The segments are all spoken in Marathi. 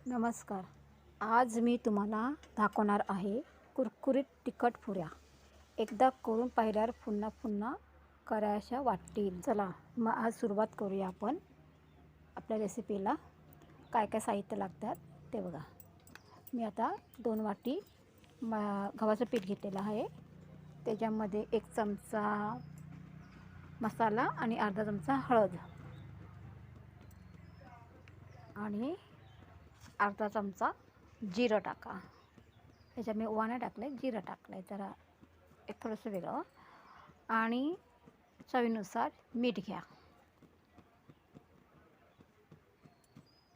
नमस्कार. आज मी तुम्हाला दाखवणार आहे कुरकुरीत तिखट पुऱ्या. एकदा करून पाहिल्यावर पुन्हा पुन्हा कराव्याशा वाटतील. चला मग आज सुरुवात करूया आपण आपल्या रेसिपीला. काय काय साहित्य लागतात ते बघा. मी आता 2 वाटी गव्हाचं पीठ घेतलेलं आहे. त्याच्यामध्ये 1 चमचा मसाला आणि अर्धा चमचा हळद आणि अर्धा चमचा जिरं टाका. त्याच्यात मी ओवा नाही टाकलं आहे, जिरं टाकलं आहे, जरा एक थोडंसं वेगळं. आणि चवीनुसार मीठ घ्या.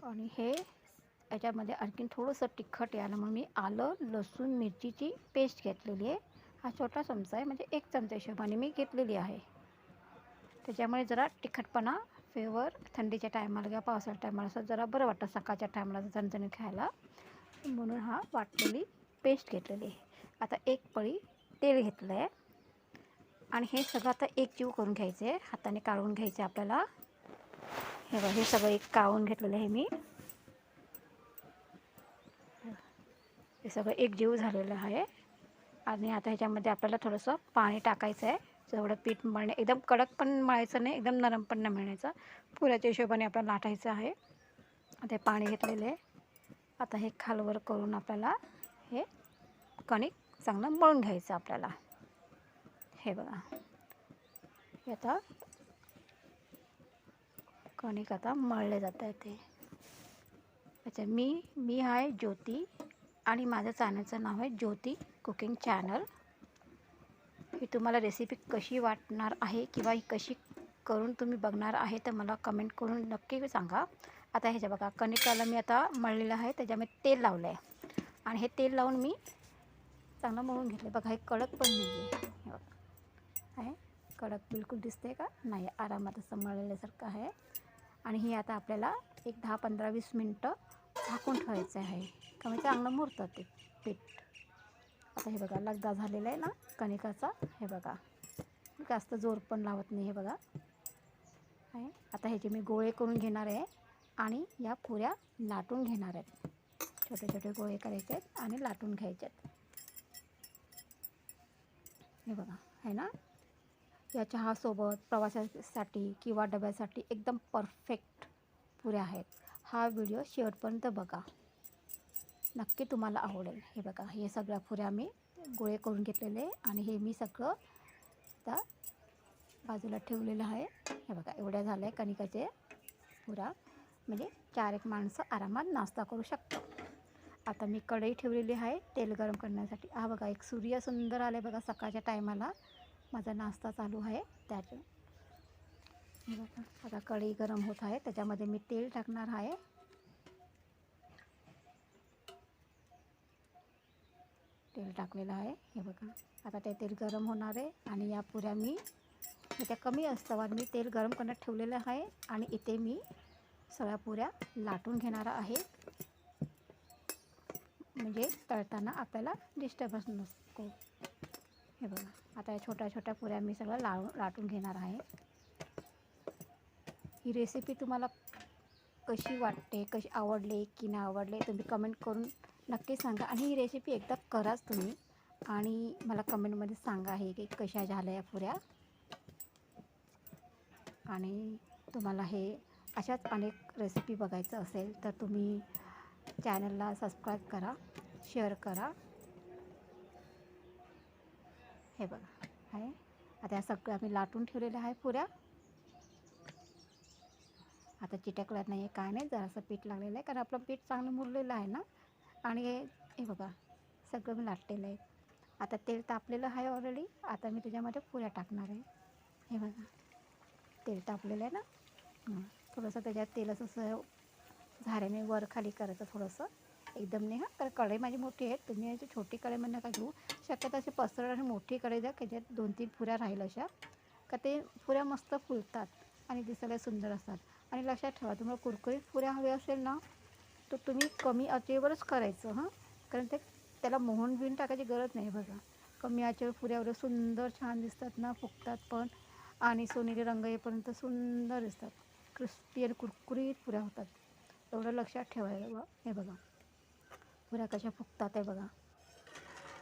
आणि हे याच्यामध्ये आणखीन थोडंसं तिखट यायला मग मी आलं लसूण मिरचीची पेस्ट घेतलेली आहे. हा छोटा चमचा आहे, म्हणजे 1 चमचा हिशोबाने मी घेतलेली आहे. त्याच्यामुळे जरा तिखटपणा फ्लेवर थंडीच्या टायमाला किंवा पावसाच्या टायमाला असं जरा बरं वाटतं, सकाळच्या टायमाला झणझणीत खायला, म्हणून हा वाटलेली पेस्ट घेतलेली आहे. आता 1 पळी तेल घेतलं आहे आणि हे सगळं आता एकजीव करून घ्यायचं आहे. हाताने काढून घ्यायचं आहे आपल्याला. हे बघा, हे सगळं एक काढून घेतलेलं आहे मी. हे सगळं एकजीव झालेलं आहे. आणि आता ह्याच्यामध्ये आपल्याला थोडंसं पाणी टाकायचं आहे. जेवढं पीठ मळणे, एकदम कडक पण मळायचं नाही, एकदम नरम पण नाही मळायचं. पुऱ्याच्या हिशोबाने आपल्याला लाटायचं आहे. आता पाणी घेतलेलं आहे. आता हे खालवर करून आपल्याला हे कणिक चांगलं मळून घ्यायचं आपल्याला. हे बघा, हे आता कणिक आता मळले जात आहे ते. अच्छा, मी आहे ज्योती आणि माझ्या चॅनलचं नाव आहे ज्योती कुकिंग चॅनल. ही तुम्हाला रेसिपी कशी वाटणार आहे किंवा ही कशी करून तुम्ही बघणार आहे तर मला कमेंट करून नक्की सांगा. आता ह्याच्या बघा, कणिकाला मी आता मळलेलं आहे, त्याच्यामध्ये तेल लावलं आहे आणि हे तेल लावून मी चांगलं मळून घेतलं. बघा, हे कडक पण नाही आहे. हे बघा, आहे कडक बिलकुल दिसते का नाही, आरामात असं मळलेल्यासारखं आहे. आणि ही आता आपल्याला एक 10-15-20 मिनटं झाकून ठेवायचं आहे, का म्हणजे चांगलं मुरतं ते पीठ. आता हे बघा, लगदा झालेला आहे ना कणिकाचा. हे बघा, जास्त जोर पण लावत नाही. हे बघा आहे. आता ह्याचे मी गोळे करून घेणार आहे आणि या पुऱ्या लाटून घेणार आहेत. छोटे छोटे गोळे करायचे आहेत आणि लाटून घ्यायचे आहेत. हे बघा, आहे ना, या चहासोबत प्रवासासाठी किंवा डब्यासाठी एकदम परफेक्ट पुऱ्या आहेत. हा व्हिडिओ शेवटपर्यंत बघा, नक्की तुम्हाला आवडेल. हे बघा, हे सगळ्या पुऱ्या मी गोळे करून घेतलेले आणि हे मी सगळं आता बाजूला ठेवलेलं आहे. हे बघा, एवढ्या झाल्या आहे कणिकाचे पुऱ्या, म्हणजे 4-1 माणसं आरामात नाश्ता करू शकतो. आता मी कढई ठेवलेली आहे तेल गरम करण्यासाठी. हा बघा, एक सूर्य सुंदर आले बघा, सकाळच्या टायमाला माझा नाश्ता चालू आहे त्याच्या. हे बघा, आता कढई गरम होत आहे, त्याच्यामध्ये मी तेल टाकणार आहे. तेल टाकलेलं आहे. हे बघा, आता ते तेल गरम होणार आहे आणि या पुऱ्या मी त्या कमी असतावर मी तेल गरम करण्यात ठेवलेलं आहे आणि इथे मी सगळ्या पुऱ्या लाटून घेणार आहे, म्हणजे तळताना आपल्याला डिस्टर्बन्स नसतो. हे बघा, आता या छोट्या छोट्या पुऱ्या मी सगळं लाटून घेणार आहे. ही रेसिपी तुम्हाला कशी वाटते, कशी आवडले की नाही आवडले, तुम्ही कमेंट करून नक्की सांगा. आणि ही रेसिपी एकदा कराच तुम्ही आणि मला कमेंटमध्ये सांगा हे की कशा झाल्या या पुऱ्या. आणि तुम्हाला हे अशाच अनेक रेसिपी बघायचं असेल तर तुम्ही चॅनलला सबस्क्राईब करा, शेअर करा. हे बघा, आहे आता या सगळं आम्ही लाटून ठेवलेल्या आहे पुऱ्या. आता चिटकलं नाही आहे, काय नाही, जरासं पीठ लागलेलं आहे कारण आपलं पीठ चांगलं मुरलेलं आहे ना. आणि हे बघा, सगळं मी लाटलेलं आहे. आता तेल तापलेलं आहे ऑलरेडी. आता मी त्याच्यामध्ये पुऱ्या टाकणार आहे. हे बघा, तेल तापलेलं आहे ना. थोडंसं त्याच्यात तेल असं झाऱ्याने वर खाली करायचं थोडंसं, एकदम नाही हां, कारण कढई माझी मोठी आहे. तुम्ही याची छोटी कढई नका घेऊ. शक्यतो अशी पसरट आणि मोठी कढई द्या, त्याच्यात 2-3 पुऱ्या राहील अशा, का ते पुऱ्या मस्त फुलतात आणि दिसायला सुंदर असतात. आणि लक्षात ठेवा, तुम्हाला कुरकुरीत पुऱ्या हव्या असेल ना तर तुम्ही कमी आचेवरच करायचं हां, कारण त्याला मोहन बिन टाकायची गरज नाही. बघा, कमी आचेवर पुऱ्यावर सुंदर छान दिसतात ना, फुगतात पण आणि सोनेरी रंग येईपर्यंत सुंदर दिसतात. क्रिस्पी आणि कुरकुरीत पुऱ्या होतात. एवढं लक्षात ठेवायला बघ. हे बघा पुऱ्या कशा फुगतात आहे बघा,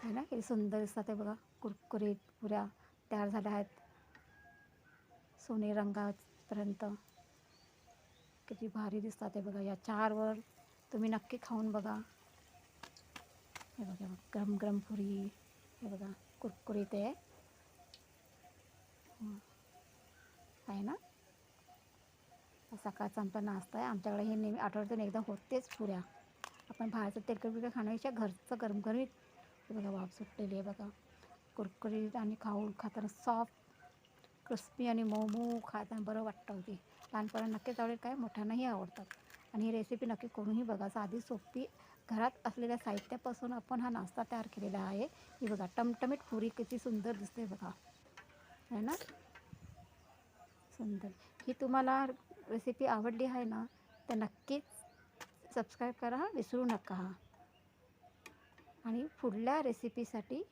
आहे ना, किती सुंदर दिसतात आहे बघा. कुरकुरीत पुऱ्या तयार झाल्या आहेत सोनेरी रंगापर्यंत. किती भारी दिसतात आहे बघा. या चारवर तुम्ही नक्की खाऊन बघा. हे बघा गरम गरम पुरी, हे बघा कुरकुरीत आहे. आहे ना. सकाळचा आमचा नाश्ता आहे. आमच्याकडे हे नेहमी आठवड्यातून एकदा होतेच पुऱ्या. आपण बाहेरचं तेलकट बिलकट खाण्यापेक्षा घरचं गरमगरीत. हे बघा वाफ सुटलेली आहे बघा, कुरकुरीत आणि खाताना सॉफ्ट क्रिस्पी आणि मऊ मऊ खाताना बरं वाटतं होती. लहानपणांना नक्कीच आवडेल, काय मोठ्यांनाही आवडतात. आणि ही रेसिपी नक्की करूनही बघा. साधी सोपी घरात असलेल्या साहित्यापासून आपण हा नाश्ता तयार केलेला आहे. ही बघा टमटमीत पुरी किती सुंदर दिसते बघा, आहे ना, सुंदर. ही तुम्हाला रेसिपी आवडली आहे ना, तर नक्कीच सबस्क्राईब करा, विसरू नका. आणि पुढल्या रेसिपीसाठी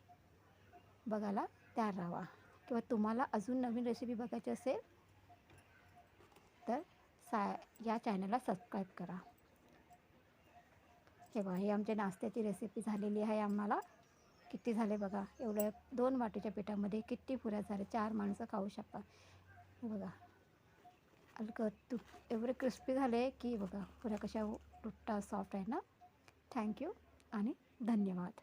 बघायला तयार राहा. किंवा तुम्हाला अजून नवीन रेसिपी बघायची असेल तर या चॅनलला सबस्क्राईब करा. हे बघा ही आमच्या नाश्त्याची रेसिपी झालेली आहे. आम्हाला किती झाले बघा, एवढ्या 2 वाटीच्या पिठामध्ये किती पुऱ्या झाल्या, 4 माणसं खाऊ शकतात. हे बघा हलकं एवढे क्रिस्पी झाले की बघा पुऱ्या कशा तुटतात, सॉफ्ट आहे ना. थँक्यू आणि धन्यवाद.